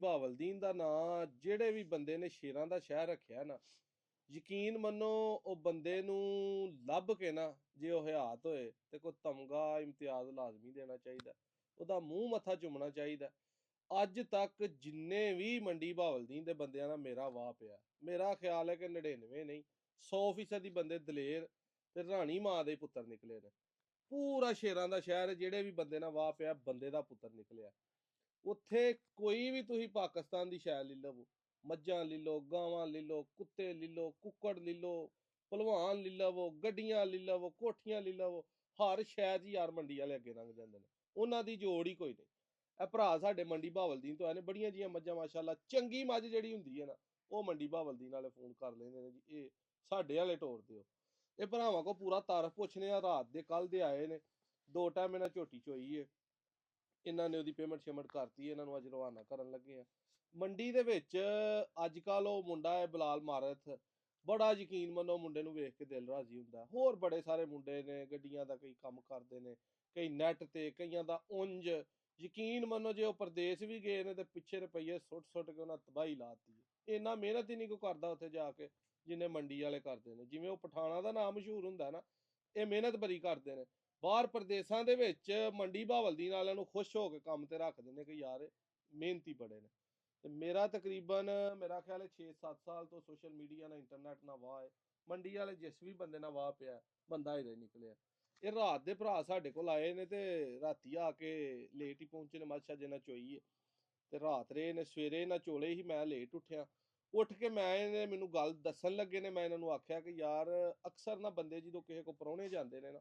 ਬਹਾਵਲਦੀਨ ਦਾ ਨਾਂ ਜਿਹੜੇ ਵੀ ਬੰਦੇ ਨੇ ਸ਼ੇਰਾਂ ਦਾ ਸ਼ਹਿਰ ਰੱਖਿਆ ਨਾ, ਯਕੀਨ ਮੰਨੋ ਉਹ ਬੰਦੇ ਨੂੰ ਲੱਭ ਕੇ ਨਾ, ਜੇ ਉਹ ਹਯਾਤ ਹੋਏ ਤੇ ਕੋਈ ਤਮਗਾ ਇਮਤਿਆਜ਼ ਲਾਜ਼ਮੀ ਦੇਣਾ ਚਾਹੀਦਾ, ਉਹਦਾ ਮੂੰਹ ਮੱਥਾ ਚੁੰਮਣਾ ਚਾਹੀਦਾ। ਅੱਜ ਤੱਕ ਜਿੰਨੇ ਵੀ ਮੰਡੀ ਬਹਾਵਲਦੀਨ ਦੇ ਬੰਦਿਆਂ ਨਾਲ ਮੇਰਾ ਵਾਹ ਪਿਆ, ਮੇਰਾ ਖਿਆਲ ਹੈ ਕਿ 99 ਨਹੀਂ 100% ਹੀ ਬੰਦੇ ਦਲੇਰ ਤੇ ਰਾਣੀ ਮਾਂ ਦੇ ਪੁੱਤਰ ਨਿਕਲੇ ਨੇ। ਪੂਰਾ ਸ਼ੇਰਾਂ ਦਾ ਸ਼ਹਿਰ ਜਿਹੜੇ ਵੀ ਬੰਦੇ ਨਾਲ ਵਾਹ ਪਿਆ ਬੰਦੇ ਦਾ ਪੁੱਤਰ ਨਿਕਲਿਆ। ਉੱਥੇ ਕੋਈ ਵੀ ਤੁਸੀਂ ਪਾਕਿਸਤਾਨ ਦੀ ਸ਼ੈ ਲੈ ਲਵੋ, ਮੱਝਾਂ ਲੈ ਲਓ, ਗਾਵਾਂ ਲੈ ਲਓ, ਕੁੱਤੇ ਲੈ ਲਓ, ਕੁੱਕੜ ਲੈ ਲਓ, ਭਲਵਾਨ ਲੈ ਲਵੋ, ਗੱਡੀਆਂ ਲੈ ਲਵੋ, ਕੋਠੀਆਂ ਲੈ ਲਵੋ, ਹਰ ਸ਼ੈ 'ਚ ਯਾਰ ਮੰਡੀ ਵਾਲੇ ਅੱਗੇ ਲੰਘ ਜਾਂਦੇ ਨੇ, ਉਹਨਾਂ ਦੀ ਜੋੜ ਹੀ ਕੋਈ ਨਹੀਂ। ਇਹ ਭਰਾ ਸਾਡੇ ਮੰਡੀ ਬਹਾਵਲਦੀਨ ਤੋਂ ਆਏ ਨੇ, ਬੜੀਆਂ ਜੀਆਂ ਮੱਝਾਂ ਮਾਸ਼ਾਅੱਲਾ, ਚੰਗੀ ਮੱਝ ਜਿਹੜੀ ਹੁੰਦੀ ਹੈ ਨਾ ਉਹ ਮੰਡੀ ਬਹਾਵਲਦੀਨ ਵਾਲੇ ਫੋਨ ਕਰ ਲੈਂਦੇ ਨੇ ਜੀ ਇਹ ਸਾਡੇ ਵਾਲੇ ਟੋਰ ਦਿਓ। ਇਹ ਭਰਾਵਾਂ ਕੋ ਪੂਰਾ ਤਾਰਫ ਪੁੱਛਨੇ ਆ, ਰਾਤ ਦੇ ਕੱਲ ਦੇ ਆਏ ਨੇ, 2 ਟਾਈਮ ਇਹਨਾਂ ਝੋਟੀ ਚੋਈ ਹੈ, ਇਹਨਾਂ ਨੇ ਉਹਦੀ ਪੇਮੈਂਟ ਸ਼ੇਮੈਂਟ ਕਰਤੀ, ਇਹਨਾਂ ਨੂੰ ਅੱਜ ਰਵਾਨਾ ਕਰਨ ਲੱਗੇ ਆ। ਮੰਡੀ ਦੇ ਵਿੱਚ ਅੱਜ ਕੱਲ ਉਹ ਮੁੰਡਾ ਹੈ ਬਲਾਲ ਮਾਰਥ, ਬੜਾ ਯਕੀਨ ਮੰਨੋ ਮੁੰਡੇ ਨੂੰ ਵੇਖ ਕੇ ਦਿਲ ਰਾਜ਼ੀ ਹੁੰਦਾ। ਹੋਰ ਬੜੇ ਸਾਰੇ ਮੁੰਡੇ ਨੇ, ਗੱਡੀਆਂ ਦਾ ਕਈ ਕੰਮ ਕਰਦੇ ਨੇ, ਕਈ ਨੈਟ ਤੇ, ਕਈਆਂ ਦਾ ਉਂਝ। ਯਕੀਨ ਮੰਨੋ ਜੇ ਉਹ ਪ੍ਰਦੇਸ਼ ਵੀ ਗਏ ਨੇ ਤੇ ਪਿੱਛੇ ਰੁਪਈਏ ਸੁੱਟ ਕੇ ਉਹਨਾਂ ਤਬਾਹੀ ਲਾਤੀ ਹੈ। ਇੰਨਾ ਮਿਹਨਤ ਹੀ ਨਹੀਂ ਕੋਈ ਕਰਦਾ ਉੱਥੇ ਜਾ ਕੇ ਜਿੰਨੇ ਮੰਡੀ ਵਾਲੇ ਕਰਦੇ ਨੇ। ਜਿਵੇਂ ਉਹ ਪਠਾਣਾ ਦਾ ਨਾਮ ਮਸ਼ਹੂਰ ਹੁੰਦਾ ਨਾ, ਇਹ ਮਿਹਨਤ ਬੜੀ ਕਰਦੇ ਨੇ। ਬਾਹਰ ਪ੍ਰਦੇਸ਼ਾਂ ਦੇ ਵਿੱਚ ਮੰਡੀ ਬਹਾਵਲਦੀਨ ਵਾਲਿਆਂ ਨੂੰ ਖੁਸ਼ ਹੋ ਕੇ ਕੰਮ ਤੇ ਰੱਖਦੇ ਨੇ ਕਿ ਯਾਰ ਮਿਹਨਤੀ ਬੜੇ ਨੇ। ਤੇ ਮੇਰਾ ਤਕਰੀਬਨ ਮੇਰਾ ਖਿਆਲ ਹੈ 6-7 ਸਾਲ ਤੋਂ ਸੋਸ਼ਲ ਮੀਡੀਆ ਨਾਲ ਇੰਟਰਨੈਟ ਨਾਲ ਵਾਹ ਹੈ। ਮੰਡੀ ਵਾਲੇ ਜਿਸ ਵੀ ਬੰਦੇ ਨਾਲ ਵਾਹ ਪਿਆ ਬੰਦਾ ਹੀ ਨਿਕਲਿਆ। ਇਹ ਰਾਤ ਦੇ ਭਰਾ ਸਾਡੇ ਕੋਲ ਆਏ ਨੇ ਤੇ ਰਾਤੀ ਆ ਕੇ ਲੇਟ ਹੀ ਪਹੁੰਚੇ ਨੇ, ਮੱਛਾ ਜਿੰਨਾ ਚੋਈ ਹੈ ਤੇ ਰਾਤ ਰਹੇ ਨੇ। ਸਵੇਰੇ ਨਾ ਚੋਲੇ ਹੀ ਮੈਂ ਲੇਟ ਉੱਠਿਆ, ਉੱਠ ਕੇ ਮੈਂ ਇਹਨੇ ਮੈਨੂੰ ਗੱਲ ਦੱਸਣ ਲੱਗੇ ਨੇ, ਮੈਂ ਇਹਨਾਂ ਨੂੰ ਆਖਿਆ ਕਿ ਯਾਰ ਅਕਸਰ ਨਾ ਬੰਦੇ ਜਦੋਂ ਕਿਸੇ ਕੋ ਪ੍ਰਾਹੁਣੇ ਜਾਂਦੇ ਨੇ ਨਾ,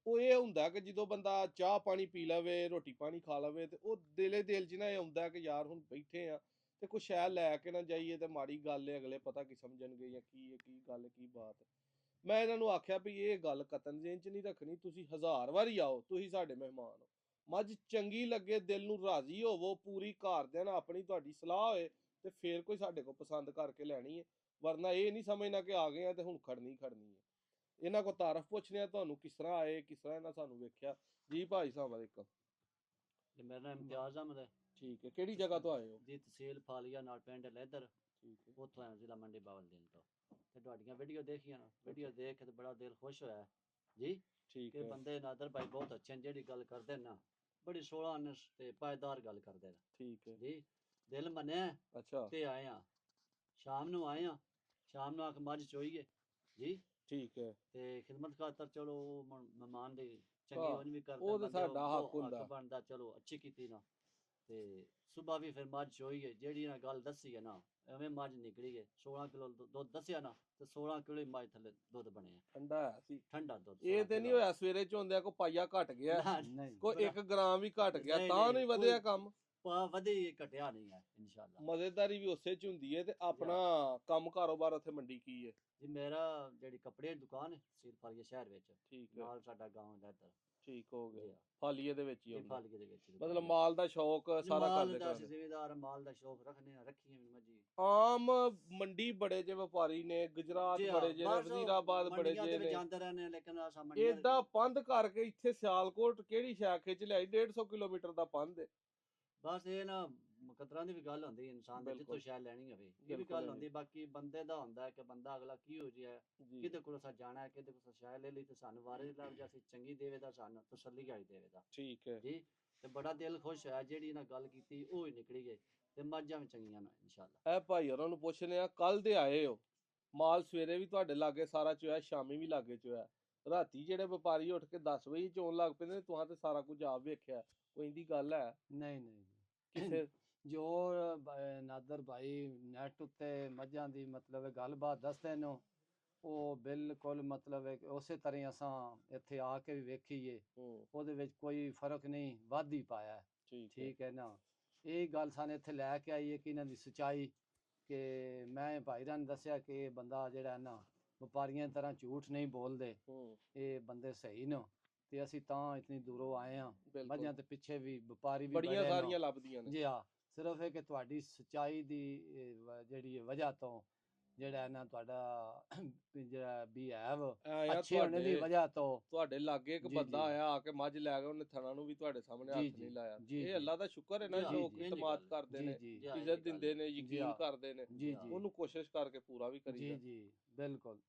ਉਹ ਇਹ ਹੁੰਦਾ ਕਿ ਜਦੋਂ ਬੰਦਾ ਚਾਹ ਪਾਣੀ ਪੀ ਲਵੇ, ਰੋਟੀ ਪਾਣੀ ਖਾ ਲਵੇ, ਤੇ ਉਹ ਦਿਲ 'ਚ ਨਾ ਇਹ ਆਉਂਦਾ ਕਿ ਯਾਰ ਹੁਣ ਬੈਠੇ ਆ ਤੇ ਕੁਛ ਸ਼ਾਇਦ ਲੈ ਕੇ ਨਾ ਜਾਈਏ ਤੇ ਮਾੜੀ ਗੱਲ ਹੈ, ਅਗਲੇ ਪਤਾ ਕੀ ਸਮਝਣਗੇ ਜਾਂ ਕੀ ਹੈ, ਕੀ ਗੱਲ ਕੀ ਬਾਤ ਹੈ। ਮੈਂ ਇਹਨਾਂ ਨੂੰ ਆਖਿਆ ਵੀ ਇਹ ਗੱਲ ਕਤਨ ਜੇਨ 'ਚ ਨਹੀਂ ਰੱਖਣੀ, ਤੁਸੀਂ 1000 ਵਾਰੀ ਆਓ, ਤੁਸੀਂ ਸਾਡੇ ਮਹਿਮਾਨ ਹੋ। ਮੱਝ ਚੰਗੀ ਲੱਗੇ, ਦਿਲ ਨੂੰ ਰਾਜ਼ੀ ਹੋਵੋ, ਪੂਰੀ ਘਰਦਿਆਂ ਨਾਲ ਆਪਣੀ ਤੁਹਾਡੀ ਸਲਾਹ ਹੋਏ ਤੇ ਫੇਰ ਕੋਈ ਸਾਡੇ ਕੋਲ ਪਸੰਦ ਕਰਕੇ ਲੈਣੀ ਹੈ। ਵਰਨਾ ਇਹ ਨਹੀਂ ਸਮਝਣਾ ਕਿ ਆ ਗਏ ਆ ਤੇ ਹੁਣ ਖੜਨੀ ਖੜਨੀ ਹੈ। ਇਹਨਾਂ ਕੋ ਤਾਰਫ ਪੁੱਛਨੇ ਆ ਤੁਹਾਨੂੰ ਕਿਸ ਤਰ੍ਹਾਂ ਆਏ, ਕਿਸ ਤਰ੍ਹਾਂ ਇਹਨਾਂ ਸਾਨੂੰ ਵੇਖਿਆ। ਜੀ ਭਾਈ ਸਾਹਿਬ ਵਾਲੇਕਮ। ਮੇਰਾ ਨਾਮ ਇਮਤਿਆਜ਼ ਅਹਿਮਦ ਹੈ ਠੀਕ ਹੈ, ਕਿਹੜੀ ਜਗ੍ਹਾ ਤੋਂ ਆਏ ਹੋ ਜੀ? ਤਹਿਸੀਲ ਫਾਲੀਆ ਨਾਲ ਪਿੰਡ ਲੈਦਰ, ਠੀਕ ਹੈ, ਉੱਥੋਂ ਆਇਆ ਜ਼ਿਲ੍ਹਾ ਮੰਡੀ ਬਹਾਵਲਦੀਨ ਤੋਂ। ਤੇ ਤੁਹਾਡੀਆਂ ਵੀਡੀਓ ਦੇਖੀਆਂ ਨਾ, ਵੀਡੀਓ ਦੇਖ ਕੇ ਤੇ ਬੜਾ ਦਿਲ ਖੁਸ਼ ਹੋਇਆ ਜੀ ਠੀਕ ਕਿ ਹੈ, ਬੰਦੇ ਨਾਦਰ ਭਾਈ ਬਹੁਤ ਅੱਛੇ ਨੇ, ਜਿਹੜੀ ਗੱਲ ਕਰਦੇ ਨਾ ਬੜੀ ਸੋਹਣਾ ਤੇ ਪਾਇਦਾਰ ਗੱਲ ਕਰਦੇ ਨੇ ਠੀਕ ਹੈ, ਜੀ। ਦਿਲ ਮੰਨਿਆ ਅੱਛਾ ਤੇ ਆਏ ਆ, ਸ਼ਾਮ ਨੂੰ ਆਏ ਆ, ਸ਼ਾਮ ਨੂੰ ਆ ਕੇ ਮੱਝ ਚੋਈਏ ਜੀ। ਠੀਕ ਹੈ। ਤੇ ਖਿਦਮਤ ਖਾਤਰ ਚਲੋ ਮਹਿਮਾਨ ਦੀ ਚੰਗੀ ਹਾਂ ਉਂਝ ਵੀ ਕਰਦੇ ਉਹ ਤੇ ਬੰਦੇ, ਸਾਡਾ ਹੱਕ ਉਹ ਹੱਕ ਹੁੰਦਾ। ਬਣਦਾ, ਚਲੋ ਅੱਛੀ ਕੀਤੀ ਨਾ। ਤੇ ਸੁਬਾ ਵੀ ਫਿਰ ਮੱਝ ਚੋਈ ਹੈ, ਜਿਹੜੀ ਨਾ ਗੱਲ ਦੱਸੀ ਹੈ ਨਾ ਐਵੇਂ ਮੱਝ ਨਿਕਲੀ ਹੈ। 16 ਕਿਲੋ ਦੁੱਧ ਦੱਸਿਆ ਨਾ ਤੇ 16 ਕਿਲੋ ਹੀ ਮੱਝ ਥੱਲੇ ਦੁੱਧ ਬਣਿਆ, ਠੰਡਾ ਹੈ ਸੀ। ਠੰਡਾ ਦੁੱਧ ਇਹ 16 ਤੇ ਨਹੀਂ ਕਿਲੋ ਹੋਇਆ ਸਵੇਰੇ ਚੋਂਦਿਆਂ ਕੋ ਪਾਈਆ ਘਟ ਗਿਆ, ਨਹੀਂ ਕੋਈ 1 ਗ੍ਰਾਮ ਵੀ ਘਟ ਗਿਆ ਨਹੀਂ ਤਾਂ ਨਹੀਂ ਵਧਿਆ ਕੰਮ। ਵਧੇ ਘਟਿਆ ਨਹੀਂ ਹੈ ਇਨਸ਼ਾਅੱਲਾ। ਮਜ਼ੇਦਾਰੀ ਵੀ ਉਸੇ ਚ ਹੁੰਦੀ ਹੈ। ਤੇ ਆਪਣਾ ਕੰਮ ਕਾਰੋਬਾਰ ਉੱਥੇ ਮੰਡੀ ਕੀ ਹੈ ਜੀ? ਮੇਰਾ ਜਿਹੜੀ ਕੱਪੜੇ ਦੀ ਦੁਕਾਨ ਹੈ ਤਹਿਸੀਲ ਫਾਲੀਆ ਸ਼ਹਿਰ ਵਿੱਚ, ਠੀਕ ਹੈ, ਨਾਲ ਸਾਡਾ ਗਾਂਵ ਲੈਦਰ। ਠੀਕ ਹੋ ਗਿਆ, ਫਾਲੀਏ ਦੇ ਵਿੱਚ ਹੀ ਜੀ ਹੁੰਦਾ। ਫਾਲੀਏ ਦੇ ਵਿੱਚ ਮਤਲਬ ਮਾਲ ਦਾ ਸ਼ੌਕ ਸਾਰਾ ਮਾਲ ਕਰਦੇ ਦਾ ਕਰਦੇ। ਜ਼ਿਮੀਦਾਰ, ਮਾਲ ਦਾ ਸ਼ੌਕ ਰੱਖਨੇ ਆ, ਰੱਖੀਆਂ ਵੀ ਮੱਝੀ। ਆਮ ਮੰਡੀ ਬੜੇ ਜੇ ਵਪਾਰੀ ਨੇ, ਗੁਜਰਾਤ ਜੀ ਹਾਂ, ਬੜੇ ਜੇ ਨੇ, ਬਸ ਵਜ਼ੀਰਾਬਾਦ ਬੜੇ ਮੰਡੀਆਂ ਜੇ ਦੇ ਵਿੱਚ ਨੇ। ਜਾਂਦੇ ਰਹਿੰਦੇ ਆ, ਲੇਕਿਨ ਅਸਾਂ ਮੰਡੀਆਂ ਏਡਾ ਪੰਧ ਕਰਕੇ ਇੱਥੇ ਸਿਆਲਕੋਟ ਕਿਹੜੀ ਸ਼ੈ ਖਿੱਚ ਲਿਆਈ, 150 ਕਿਲੋਮੀਟਰ ਦਾ ਪੰਧ ਹੈ। ਬਸ ਇਹ ਨਾ ਮੁਕੱਦਰਾਂ ਦੀ ਵੀ ਗੱਲ ਹੁੰਦੀ, ਇਨਸਾਨ ਦੇ ਜਿੱਥੋਂ ਬਿਲਕੁਲ ਸ਼ਾਇਦ ਲੈਣੀ ਹੋਵੇ ਇਹ ਵੀ ਬਿਲਕੁਲ ਗੱਲ ਹੈ ਹੁੰਦੀ। ਬਾਕੀ ਬੰਦੇ ਦਾ ਹੁੰਦਾ ਹੈ ਕਿ ਬੰਦਾ ਅਗਲਾ ਕੀ ਹੋ ਜਿਹਾ, ਜੀ ਕਿਹਦੇ ਕੋਲ ਅਸਾਂ ਜਾਣਾ ਹੈ, ਕਿਹਦੇ ਕੋਲ ਸ਼ਾਇਦ ਲੈ ਲਈ ਤੇ ਸਾਨੂੰ ਵਾਰਿਸ ਲੱਭ ਜਾ, ਅਸੀਂ ਚੰਗੀ ਦੇਵੇ ਦਾ, ਸਾਨੂੰ ਤਸੱਲੀ ਆਈ ਦੇਵੇ ਦਾ ਠੀਕ ਹੈ। ਜੀ। ਤੇ ਬੜਾ ਦਿਲ ਖੁਸ਼ ਹੋਇਆ, ਜਿਹੜੀ ਇਹਨਾਂ ਗੱਲ ਕੀਤੀ ਉਹ ਹੀ ਨਿਕਲੀ ਗਈ ਤੇ ਮੱਝਾਂ ਵੀ ਚੰਗੀਆਂ ਨੇ ਇਨਸ਼ਾਅੱਲਾ। ਇਹ ਭਾਈ ਉਹਨਾਂ ਨੂੰ ਪੁੱਛਨੇ ਆ, ਕੱਲ ਦੇ ਆਏ ਹੋ, ਮਾਲ ਸਵੇਰੇ ਵੀ ਤੁਹਾਡੇ ਲਾਗੇ ਸਾਰਾ ਚੋਇਆ, ਸ਼ਾਮੀ ਵੀ ਲਾਗੇ ਚੋਇਆ, ਰਾਤੀ ਜਿਹੜੇ ਵਪਾਰੀ ਉੱਠ ਕੇ 10 ਵਜੇ ਚੋਣ ਲੱਗ ਪੈਂਦੇ ਨੇ, ਤੁਹਾਂ ਤੇ ਸਾਰਾ ਕੁਝ ਆਪ ਵੇਖਿਆ, ਕੋਈ ਇੰਦੀ ਗੱਲ ਹੈ? ਨਹੀਂ ਨਹੀਂ ਕਿਸੇ ਜੋ ਨਾਦਰ ਭਾਈ ਨੈਟ ਉੱਤੇ ਮੱਝਾਂ ਦੀ ਮਤਲਬ ਗੱਲਬਾਤ ਦੱਸਦੇ ਨੇ, ਉਹ ਬਿਲਕੁਲ ਮਤਲਬ ਹੈ ਕਿ ਉਸੇ ਤਰ੍ਹਾਂ ਅਸਾਂ ਇੱਥੇ ਆ ਕੇ ਵੀ ਵੇਖੀਏ, ਉਹਦੇ ਵਿੱਚ ਕੋਈ ਫਰਕ ਨਹੀਂ, ਵੱਧ ਹੀ ਪਾਇਆ। ਠੀਕ ਹੈ ਨਾ। ਇਹ ਗੱਲ ਸਾਨੂੰ ਇੱਥੇ ਲੈ ਕੇ ਆਈ ਹੈ ਕਿ ਇਹਨਾਂ ਦੀ ਸੱਚਾਈ, ਕਿ ਮੈਂ ਭਾਈਰਾਂ ਨੇ ਦੱਸਿਆ ਕਿ ਇਹ ਬੰਦਾ ਜਿਹੜਾ ਨਾ ਵਪਾਰੀਆਂ ਦੀ ਤਰ੍ਹਾਂ ਝੂਠ ਨਹੀਂ ਬੋਲਦੇ, ਇਹ ਬੰਦੇ ਸਹੀ ਨੇ। ਤੇ ਅਸੀਂ ਤਾਂ ਇਤਨੀ ਦੂਰੋਂ ਆਏ ਹਾਂ, ਮੱਝਾਂ ਤੇ ਪਿੱਛੇ ਵੀ ਵਪਾਰੀ ਵੀ ਬੜੀਆਂ ਬੜੇ ਸਾਰੀਆਂ ਨੇ ਲੱਭਦੀਆਂ ਨੇ। ਜੀ ਹਾਂ। ਸਿਰਫ ਇਹ ਕਿ ਤੁਹਾਡੀ ਸੱਚਾਈ ਦੀ ਜਿਹੜੀ ਵਜ੍ਹਾ ਤੋਂ ਜਿਹੜਾ ਹੈ ਨਾ ਤੁਹਾਡਾ ਵੀ ਜਿਹੜਾ ਬਿਹੇਵ ਐ ਆ ਅੱਛੇ ਹੋਣੇ ਦੀ ਵਜ੍ਹਾ ਤੋਂ ਤੁਹਾਡੇ ਲਾਗੇ ਇੱਕ ਜੀ, ਬੰਦਾ ਜੀ। ਆਇਆ ਆ ਕੇ ਮੱਝ ਲੈ ਗਿਆ, ਉਹਨੇ ਥਣਾ ਨੂੰ ਵੀ ਤੁਹਾਡੇ ਸਾਹਮਣੇ ਜੀ, ਹੱਥ ਨਹੀਂ ਜੀ, ਲਾਇਆ। ਜੀ, ਇਹ ਜੀ। ਅੱਲਾ ਦਾ ਸ਼ੁਕਰ ਹੈ ਨਾ, ਜੀ, ਲੋਕ ਜੀ। ਇਤਮਾਦ ਕਰਦੇ ਜੀ, ਨੇ, ਜੀ। ਇੱਜ਼ਤ ਦਿੰਦੇ ਨੇ, ਜੀ, ਯਕੀਨ ਹਾਂ। ਕਰਦੇ ਨੇ, ਜੀ, ਜੀ। ਉਹਨੂੰ ਕੋਸ਼ਿਸ਼ ਕਰਕੇ ਪੂਰਾ ਵੀ ਜੀ ਕਰੀਦਾ। ਜੀ ਬਿਲਕੁਲ।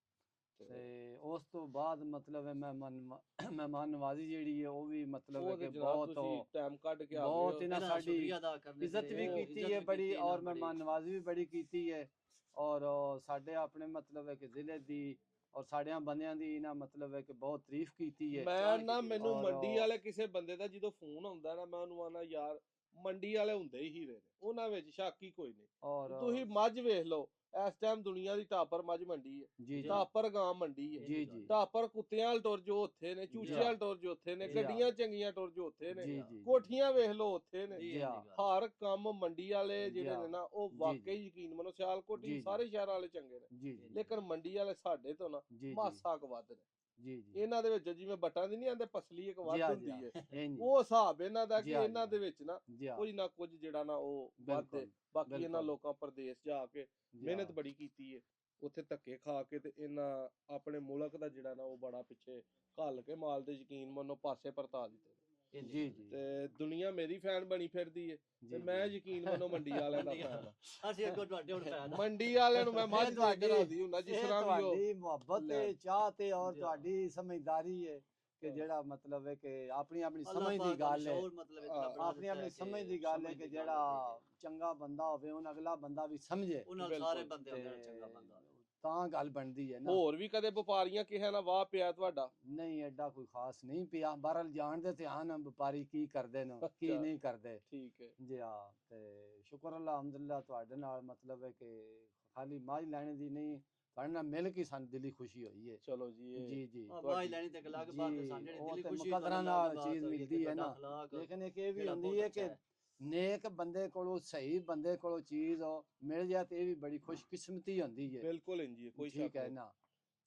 ਤੇ ਤੇ ਉਸ ਤੋਂ ਬਾਅਦ ਮਤਲਬ ਹੈ ਮਹਿਮਾਨ ਨਵਾਜ਼ੀ ਜਿਹੜੀ ਹੈ ਉਹ ਵੀ ਮਤਲਬ ਹੈ ਉਹ ਤੇ ਕਿ ਜਨਾਬ ਬਹੁਤ ਤੁਸੀਂ ਟਾਈਮ ਕੱਢ ਕੇ ਆ ਗਏ ਬਹੁਤ ਹੋ। ਇਹਨਾਂ ਪਹਿਲਾਂ ਸਾਡੀ ਸ਼ੁਕਰੀਆ ਅਦਾ ਕਰਨੇ ਇੱਜ਼ਤ ਵੀ ਉਹ ਕੀਤੀ ਇੱਜ਼ਤ ਹੈ ਵੀ ਬੜੀ ਕੀਤੀ ਔਰ ਇਹਨਾਂ ਬੜੀ। ਮਹਿਮਾਨ ਨਵਾਜ਼ੀ ਵੀ ਬੜੀ ਕੀਤੀ ਹੈ ਔਰ ਸਾਡੇ ਆਪਣੇ ਮਤਲਬ ਹੈ ਕਿ ਜ਼ਿਲ੍ਹੇ ਦੀ ਔਰ ਸਾਡਿਆਂ ਬੰਦਿਆਂ ਦੀ ਇਹਨਾਂ ਮਤਲਬ ਹੈ ਕਿ ਬਹੁਤ ਤਾਰੀਫ ਕੀਤੀ ਹੈ। ਮੈਂ ਨਾ ਮੈਨੂੰ ਔਰ ਮੰਡੀ ਵਾਲੇ ਕਿਸੇ ਬੰਦੇ ਦਾ ਜਦੋਂ ਫੋਨ ਆਉਂਦਾ ਨਾ, ਮੈਂ ਉਹਨੂੰ ਆਣਾ ਯਾਰ ਮੰਡੀ ਵਾਲੇ ਹੁੰਦੇ ਹੀ ਹੀਰੇ ਨੇ, ਉਹਨਾਂ ਵਿੱਚ ਸ਼ੱਕ ਹੀ ਕੋਈ ਨਹੀਂ। ਔਰ ਤੁਸੀਂ ਮੱਝ ਵੇਖ ਲਓ, ਇਸ ਟਾਈਮ ਦੁਨੀਆ ਦੀ ਟਾਪਰ ਮੱਝ ਮੰਡੀ ਹੈ, ਜੀ ਜੀ ਟਾਪਰ ਗਾਂ ਮੰਡੀ ਹੈ, ਜੀ ਜੀ ਟਾਪਰ ਕੁੱਤਿਆਂ ਵਾਲ ਟੁਰ ਜੋ ਉੱਥੇ ਨੇ, ਚੂਚਿਆਂ ਵਾਲ ਟੁਰ ਜੋ ਉੱਥੇ ਨੇ, ਜੀ। ਗੱਡੀਆਂ ਚੰਗੀਆਂ ਟੁਰ ਜੋ ਉੱਥੇ ਨੇ, ਜੀ ਜੀ ਕੋਠੀਆਂ ਵੇਖ ਲਓ ਉੱਥੇ ਨੇ। ਜੀ ਜੀ, ਹਾਂਜੀ ਗੱਲ। ਹਰ ਕੰਮ ਮੰਡੀ ਵਾਲੇ ਜਿਹੜੇ ਨੇ ਨਾ, ਉਹ ਜੀ, ਵਾਕਈ ਯਕੀਨ ਮੰਨੋ, ਸਿਆਲਕੋਟ ਜੀ, ਹੀ ਜੀ। ਸਾਰੇ ਸ਼ਹਿਰਾਂ ਵਾਲੇ ਚੰਗੇ ਨੇ, ਜੀ ਜੀ ਲੇਕਿਨ ਮੰਡੀ ਵਾਲੇ ਸਾਡੇ ਤੋਂ ਨਾ ਜੀ ਜੀ ਮਾਸਾ ਕੁ ਵੱਧ ਨੇ। ਜੀ ਜੀ ਇਹਨਾਂ ਦੇ ਵਿੱਚ ਜਿਵੇਂ ਬੱਟਾਂ ਦੀ ਨਹੀਂ ਆਂਦੇ ਪਸਲੀ ਇੱਕ ਵੱਧ ਜੀ, ਹੁੰਦੀ ਜੀ, ਹੈ, ਇੰਝ। ਉਹ ਹਿਸਾਬ ਇਹਨਾਂ ਦਾ ਕਿ ਜੀ, ਇਹਨਾਂ ਜੀ। ਦੇ ਵਿੱਚ ਨਾ ਜੀ ਕੁਝ ਨਾ ਕੁਝ ਜਿਹੜਾ ਨਾ ਉਹ ਵੱਧ ਹੈ। ਬਿਲਕੁਲ ਬਾਕੀ ਇਹਨਾਂ ਬਿਲਕੁਲ। ਲੋਕਾਂ ਪ੍ਰਦੇਸ਼ ਜਾ ਕੇ ਜੀ, ਮਿਹਨਤ ਬੜੀ ਕੀਤੀ ਹੈ, ਉੱਥੇ ਧੱਕੇ ਖਾ ਕੇ ਤੇ ਇਹਨਾਂ ਆਪਣੇ ਮੁਲਕ ਦਾ ਜਿਹੜਾ ਨਾ ਉਹ ਬੜਾ ਪਿੱਛੇ ਘੱਲ ਕੇ ਮਾਲ ਦੇ ਯਕੀਨ ਮੰਨੋ ਪਾਸੇ ਪਰਤਾ ਦਿੱਤੇ ਨੇ। ਜੀ ਜੀ ਤੇ ਦੁਨੀਆ ਮੇਰੀ ਫੈਨ ਬਣੀ ਫਿਰਦੀ ਹੈ ਤੇ ਜੀ, ਮੈਂ ਜੀ। ਯਕੀਨ ਮੰਨੋ ਮੰਡੀ ਵਾਲਿਆਂ ਦਾ ਫੈਨ ਅਸੀਂ ਅੱਗੋਂ ਤੁਹਾਡੇ ਹੁਣ ਫੈਨ ਮੰਡੀ ਵਾਲਿਆਂ ਨੂੰ ਮੈਂ ਮੱਝ ਦੇ ਕੇ ਤੁਹਾਡੀ- ਰਾਜ਼ੀ ਹੁੰਦਾ, ਜਿਸ ਇਹ ਤਰ੍ਹਾਂ ਵੀ ਉਹ ਤੁਹਾਡੀ ਮੁਹੱਬਤ ਲੈ। ਤੇ ਚਾਹ ਤੇ ਔਰ ਜੀ। ਤੁਹਾਡੀ ਸਮਝਦਾਰੀ ਹੈ ਕਿ ਹਾਂ। ਜਿਹੜਾ ਮਤਲਬ ਹੈ ਕਿ ਆਪਣੀ ਆਪਣੀ ਅੱਲਾਹ ਸਮਝ ਪਾਕ ਦੀ ਗੱਲ ਹੈ ਸ਼ੌਰ ਮਤਲਬ ਇਤਨਾ ਬਣਾ ਆਪਣੀ ਦਿੱਤਾ ਆਪਣੀ ਹੈ ਸਮਝ ਦੀ ਗੱਲ ਹੈ ਸਮਝ ਕਿ ਦੀ ਗੱਲ ਜਿਹੜਾ ਚੰਗਾ ਬੰਦਾ ਹੋਵੇ ਉਹਨ ਅਗਲਾ ਬੰਦਾ ਵੀ ਸਮਝੇ ਉਹਨਾਂ ਬਿਲਕੁਲ। ਸਾਰੇ ਬੰਦੇ ਹੁੰਦੇ ਨੇ ਤੇ ਚੰਗਾ ਬੰਦਾ। ਤਾਂ ਗੱਲ ਬਣਦੀ ਹੈ ਨਾ। ਹੋਰ ਵੀ ਕਦੇ ਵਪਾਰੀਆਂ ਕਿਹਾ ਨਾ ਵਾਹ ਪਿਆ ਤੁਹਾਡਾ? ਨਹੀਂ ਐਡਾ ਕੋਈ ਖਾਸ ਨਹੀਂ ਪਿਆ, ਬਹਰਲ ਜਾਣਦੇ ਤੇ ਹਨ ਵਪਾਰੀ ਕੀ ਕਰਦੇ ਨੇ ਕੀ ਅੱਛਾ। ਨਹੀਂ ਕਰਦੇ। ਠੀਕ ਹੈ। ਜੀ ਹਾਂ ਤੇ ਸ਼ੁਕਰ ਅੱਲਾ ਅਲਹਮਦੁਲਿਲਾ ਤੁਹਾਡੇ ਨਾਲ ਮਤਲਬ ਹੈ ਕਿ ਖਾਲੀ ਮਾਝ ਲੈਣੇ ਦੀ ਨਹੀਂ, ਤੁਹਾਡੇ ਨਾਲ ਮਿਲ ਕੇ ਸਾਨੂੰ ਦਿਲੀ ਖੁਸ਼ੀ ਹੋਈ ਹੈ। ਚਲੋ ਜੀ ਇਹ ਜੀ ਜੀ ਵਾਹ ਲੈਣੀ ਤੇ ਅਲੱਗ ਬਾਤ ਹੈ, ਜੀ, ਸਾਨੂੰ ਜਿਹੜੀ ਉਹ ਦਿਲੀ ਤੇ ਖੁਸ਼ੀ ਮੁਕੱਦਰਾਂ ਨਾਲ ਚੀਜ਼ ਮਿਲਦੀ ਹੈ ਨਾ। ਅਖਲਾਕ ਲੇਕਿਨ ਇੱਕ ਇਹ ਵੀ ਜਿਹੜਾ ਹੁੰਦੀ ਬਹੁਤ ਹੈ ਅੱਛਾ ਕਿ ਹੈ। ਨੇਕ ਬੰਦੇ ਕੋਲੋਂ ਸਹੀ ਬੰਦੇ ਕੋਲੋਂ ਚੀਜ਼ ਮਿਲ ਜਾਏ ਤੇ ਇਹ ਵੀ ਬੜੀ ਖੁਸ਼ਕਿਸਮਤੀ ਹੁੰਦੀ ਹੈ। ਬਿਲਕੁਲ ਇੰਜੀ ਕੋਈ ਠੀਕ ਸ਼ੱਕ ਹੈ ਨਹੀਂ। ਨਾ।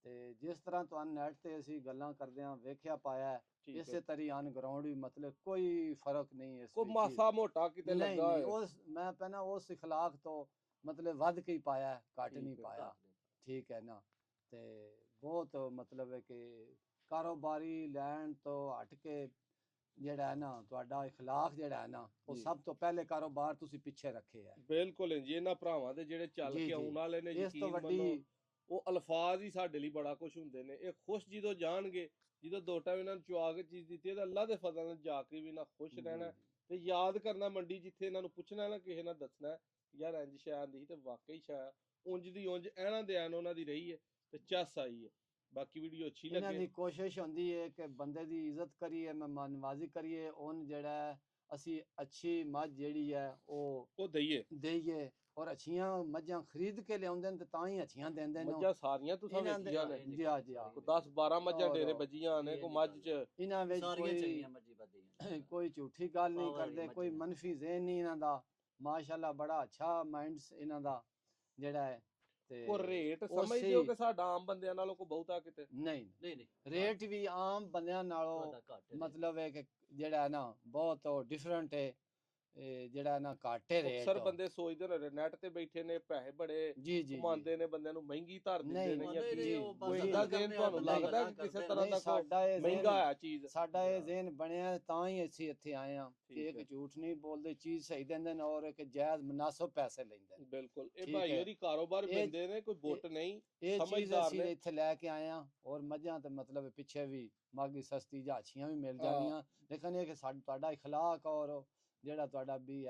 ਤੇ ਜਿਸ ਤਰ੍ਹਾਂ ਤੁਹਾਨੂੰ ਨੈਟ ਤੇ ਅਸੀਂ ਗੱਲਾਂ ਕਰਦੇ ਹਾਂ ਵੇਖਿਆ ਪਾਇਆ ਹੈ, ਠੀਕ ਇਸੇ ਹੈ। ਤਰ੍ਹਾਂ ਅਨ ਗਰਾਊਂਡ ਵੀ ਮਤਲਬ ਕੋਈ ਫਰਕ ਨਹੀਂ ਇਸ ਕੋਈ ਵਿੱਚ। ਮਾਸਾ ਮੋਟਾ ਕਿਤੇ ਨਹੀਂ ਲੱਗਾ ਨਹੀਂ ਹੈ। ਉਸ ਮੈਂ ਪਹਿਲਾਂ ਉਸ اخلاق ਤੋਂ ਮਤਲਬ ਵੱਧ ਕੇ ਹੀ ਪਾਇਆ ਹੈ, ਘੱਟ ਠੀਕ ਨਹੀਂ ਹੈ। ਪਾਇਆ। ਠੀਕ ਹੈ ਨਾ। ਤੇ ਬਹੁਤ ਮਤਲਬ ਹੈ ਕਿ ਕਾਰੋਬਾਰੀ ਲੈਣ ਤੋਂ ਹਟ ਕੇ ਜਿਹੜਾ ਹੈ ਨਾ ਤੁਹਾਡਾ اخلاق ਜਿਹੜਾ ਹੈ ਨਾ ਉਹ ਜੀ। ਸਭ ਤੋਂ ਪਹਿਲੇ ਕਾਰੋਬਾਰ ਤੁਸੀਂ ਪਿੱਛੇ ਰੱਖੇ ਹੈ। ਬਿਲਕੁਲ ਇੰਜੀ ਇਹਨਾਂ ਭਰਾਵਾਂ ਦੇ ਜਿਹੜੇ ਚੱਲ ਜੀ, ਕੇ ਜੀ। ਆਉਣ ਵਾਲੇ ਨੇ, ਇਸ ਤੋਂ ਯਕੀਨ ਮੰਨੋ ਵੱਡੀ ਉਹ ਅਲਫਾਜ਼ ਹੀ ਸਾਡੇ ਲਈ ਬੜਾ ਕੁਝ ਹੁੰਦੇ ਨੇ। ਇਹ ਖੁਸ਼ ਜਦੋਂ ਜਾਣਗੇ, ਜਦੋਂ ਦੋ ਟਾਈਮ ਇਹਨਾਂ ਨੂੰ ਚੁਆ ਕੇ ਚੀਜ਼ ਦਿੱਤੀ ਹੈ ਤਾਂ ਅੱਲਾ ਦੇ ਫਜ਼ਲ ਨਾਲ ਜਾ ਕੇ ਵੀ ਨਾ ਖੁਸ਼ ਰਹਿਣਾ ਤੇ ਯਾਦ ਕਰਨਾ ਮੰਡੀ ਜਿੱਥੇ ਇਹਨਾਂ ਨੂੰ ਪੁੱਛਣਾ ਨਾ ਕਿਸੇ ਨਾਲ ਦੱਸਣਾ ਯਾਰ ਇੰਜ ਸ਼ਾਇਦ ਦੀ ਤੇ ਵਾਕਈ ਸ਼ਾਇਦ ਉਂਝ ਦੀ ਉਂਝ ਐਨਾਂ ਦੇ ਐਨ ਉਹਨਾਂ ਦੀ ਰਹੀ ਹੈ ਤੇ ਚੱਸ ਆਈ ਹੈ। ਬਾਕੀ ਵੀਡੀਓ ਅੱਛੀ ਇਹਨਾਂ ਲੱਗੇ ਦੀ ਕੋਸ਼ਿਸ਼ ਹੁੰਦੀ ਹੈ ਕਿ ਬੰਦੇ ਦੀ ਇੱਜ਼ਤ ਕਰੀਏ, ਮਹਿਮਾਨ ਨਵਾਜ਼ੀ ਕਰੀਏ, ਉਹਨ ਜਿਹੜਾ ਹੈ ਅਸੀਂ ਅੱਛੀ ਮੱਝ ਜਿਹੜੀ ਹੈ ਉਹ ਦਈਏ। ਦੇਈਏ ਔਰ ਅੱਛੀਆਂ ਮੱਝਾਂ ਖਰੀਦ ਕੇ ਲਿਆਉਂਦੇ ਨੇ ਤੇ ਤਾਂ ਹੀ ਅੱਛੀਆਂ ਦਿੰਦੇ ਨੇ। ਮੱਝਾਂ ਸਾਰੀਆਂ ਤੁਸੀਂ ਇਹਨਾਂ ਦੇ- ਵੇਖੀਆਂ ਨੇ, ਜੀ ਹਾਂ ਜੀ ਹਾਂ। ਕੋਈ 10 12 ਮੱਝਾਂ ਔਰ ਡੇਰੇ ਵੱਜੀਆਂ ਨੇ, ਕੋਈ ਮੱਝ ਚ ਇਹਨਾਂ ਵਿੱਚ ਸਾਰੀਆਂ ਕੋਈ ਚੰਗੀਆਂ ਮੱਝੀ ਬੱਦੀਆਂ ਕੋਈ ਝੂਠੀ ਗੱਲ ਨਹੀਂ ਪਾਵਰ ਕਰਦੇ, ਮੱਝ ਕੋਈ ਨੇ। ਮਨਫੀ ਜ਼ਹਿਨ ਨਹੀਂ ਇਹਨਾਂ ਦਾ। ਮਾਸ਼ਾਅੱਲਾ ਬੜਾ ਅੱਛਾ ਮਾਈਂਡਸ ਇਹਨਾਂ ਦਾ ਜਿਹੜਾ ਹੈ। ਤੇ ਕੋਈ ਰੇਟ ਉਸੇ- ਸਮਝਦੇ ਹੋ ਕਿ ਸਾਡਾ ਆਮ ਬੰਦਿਆਂ ਨਾਲੋਂ ਕੋਈ ਬਹੁਤਾ ਕਿਤੇ? ਨਹੀਂ ਨਹੀਂ ਨਹੀਂ ਰੇਟ ਵੀ ਆਮ ਬੰਦਿਆਂ ਨਾਲੋਂ ਤੁਹਾਡਾ ਘੱਟ ਹੈ। ਮਤਲਬ ਹੈ ਕਿ ਜਿਹੜਾ ਹੈ ਨਾ ਬਹੁਤ ਡਿਫਰੈਂਟ ਹੈ। ਇਹ ਜਿਹੜਾ ਹੈ ਨਾ ਘਾਟੇ ਰੇਟ ਅਕਸਰ ਬੰਦੇ ਸੋਚਦੇ ਨੇ ਨੈਟ ਤੇ ਬੈਠੇ ਨੇ, ਪੈਸੇ ਬੜੇ ਜੀ ਜੀ ਕਮਾਉਂਦੇ ਨੇ, ਬੰਦਿਆਂ ਨੂੰ ਮਹਿੰਗੀ ਧਰ ਦਿੰਦੇ ਨਹੀਂ, ਨੇ ਜਾਂ ਨਹੀਂ, ਕੀ ਨਹੀਂ, ਉਹ ਕੋਈ ਬਸ ਇਹਦਾ ਕਰਦੇ ਦੇਨ ਆ, ਤੁਹਾਨੂੰ ਬੰਦੇ ਲੱਗਦਾ ਕਿ ਗੱਲਾਂ ਕਿਸੇ ਕਰਦੇ ਤਰ੍ਹਾਂ ਨਹੀਂ, ਦਾ ਕੋਈ ਸਾਡਾ ਇਹ ਮਹਿੰਗਾ ਜ਼ਹਿਨ- ਹੈ ਚੀਜ਼? ਸਾਡਾ ਇਹ ਜ਼ਹਿਨ ਬਣਿਆ ਹੈ, ਤਾਂ ਹੀ ਅਸੀਂ ਇੱਥੇ ਆਏ ਹਾਂ ਕਿ ਠੀਕ ਇੱਕ ਹੈ। ਝੂਠ ਨਹੀਂ ਬੋਲਦੇ, ਚੀਜ਼ ਸਹੀ ਦਿੰਦੇ ਨੇ ਔਰ ਇੱਕ ਜਾਇਜ਼ ਮੁਨਾਸਬ ਪੈਸੇ ਲੈਂਦੇ ਨੇ। ਬਿਲਕੁਲ ਇਹ ਠੀਕ ਭਾਈ ਹੈ। ਉਹਦੀ ਕਾਰੋਬਾਰ ਇਹ- ਬੰਦੇ ਨੇ, ਕੋਈ ਬੁੱਟ ਨਹੀਂ, ਇਹ ਚੀਜ਼ ਸਮਝਦਾਰ ਅਸੀਂ ਨੇ। ਇੱਥੇ ਲੈ ਕੇ ਆਏ ਹਾਂ ਔਰ ਮੱਝਾਂ ਤੇ ਮਤਲਬ ਪਿੱਛੇ ਵੀ ਮਾਗੀ ਸਸਤੀ ਝਾਛੀਆਂ ਵੀ ਮਿਲ ਹਾਂ। ਜਾਣੀਆਂ। ਲੇਕਿਨ ਇਹ ਕਿ ਤੁਹਾਡਾ اخلاق ਔਰ ਜਿਹੜਾ ਤੁਹਾਡਾ ਵੀ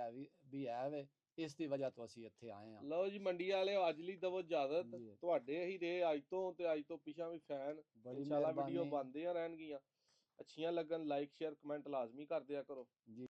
ਹੈ ਇਸ ਦੀ ਵਜ੍ਹਾ ਤੋਂ ਅਸੀਂ ਇੱਥੇ ਆਏ ਹਾਂ। ਲਓ ਜੀ ਮੰਡੀ ਵਾਲੇ ਅੱਜ ਲਈ ਦਵੋ ਇਜਾਜ਼ਤ। ਜੀ। ਤੁਹਾਡੇ ਹੀ ਰਹੇ ਅੱਜ ਤੋਂ ਤੇ ਅੱਜ ਤੋਂ ਪਿਛਾ ਵੀ ਫੈਨ। ਬੜੀ ਇਨਸ਼ਾਅੱਲਾ ਵੀਡੀਓ ਮਿਹਰਬਾਨੀ। ਬਣਦੀਆਂ ਰਹਿਣਗੀਆਂ। ਅੱਛੀਆਂ ਲੱਗਣ ਲਾਈਕ ਸ਼ੇਅਰ ਕਮੈਂਟ ਲਾਜ਼ਮੀ ਕਰ ਦਿਆ ਕਰੋ। ਜੀ।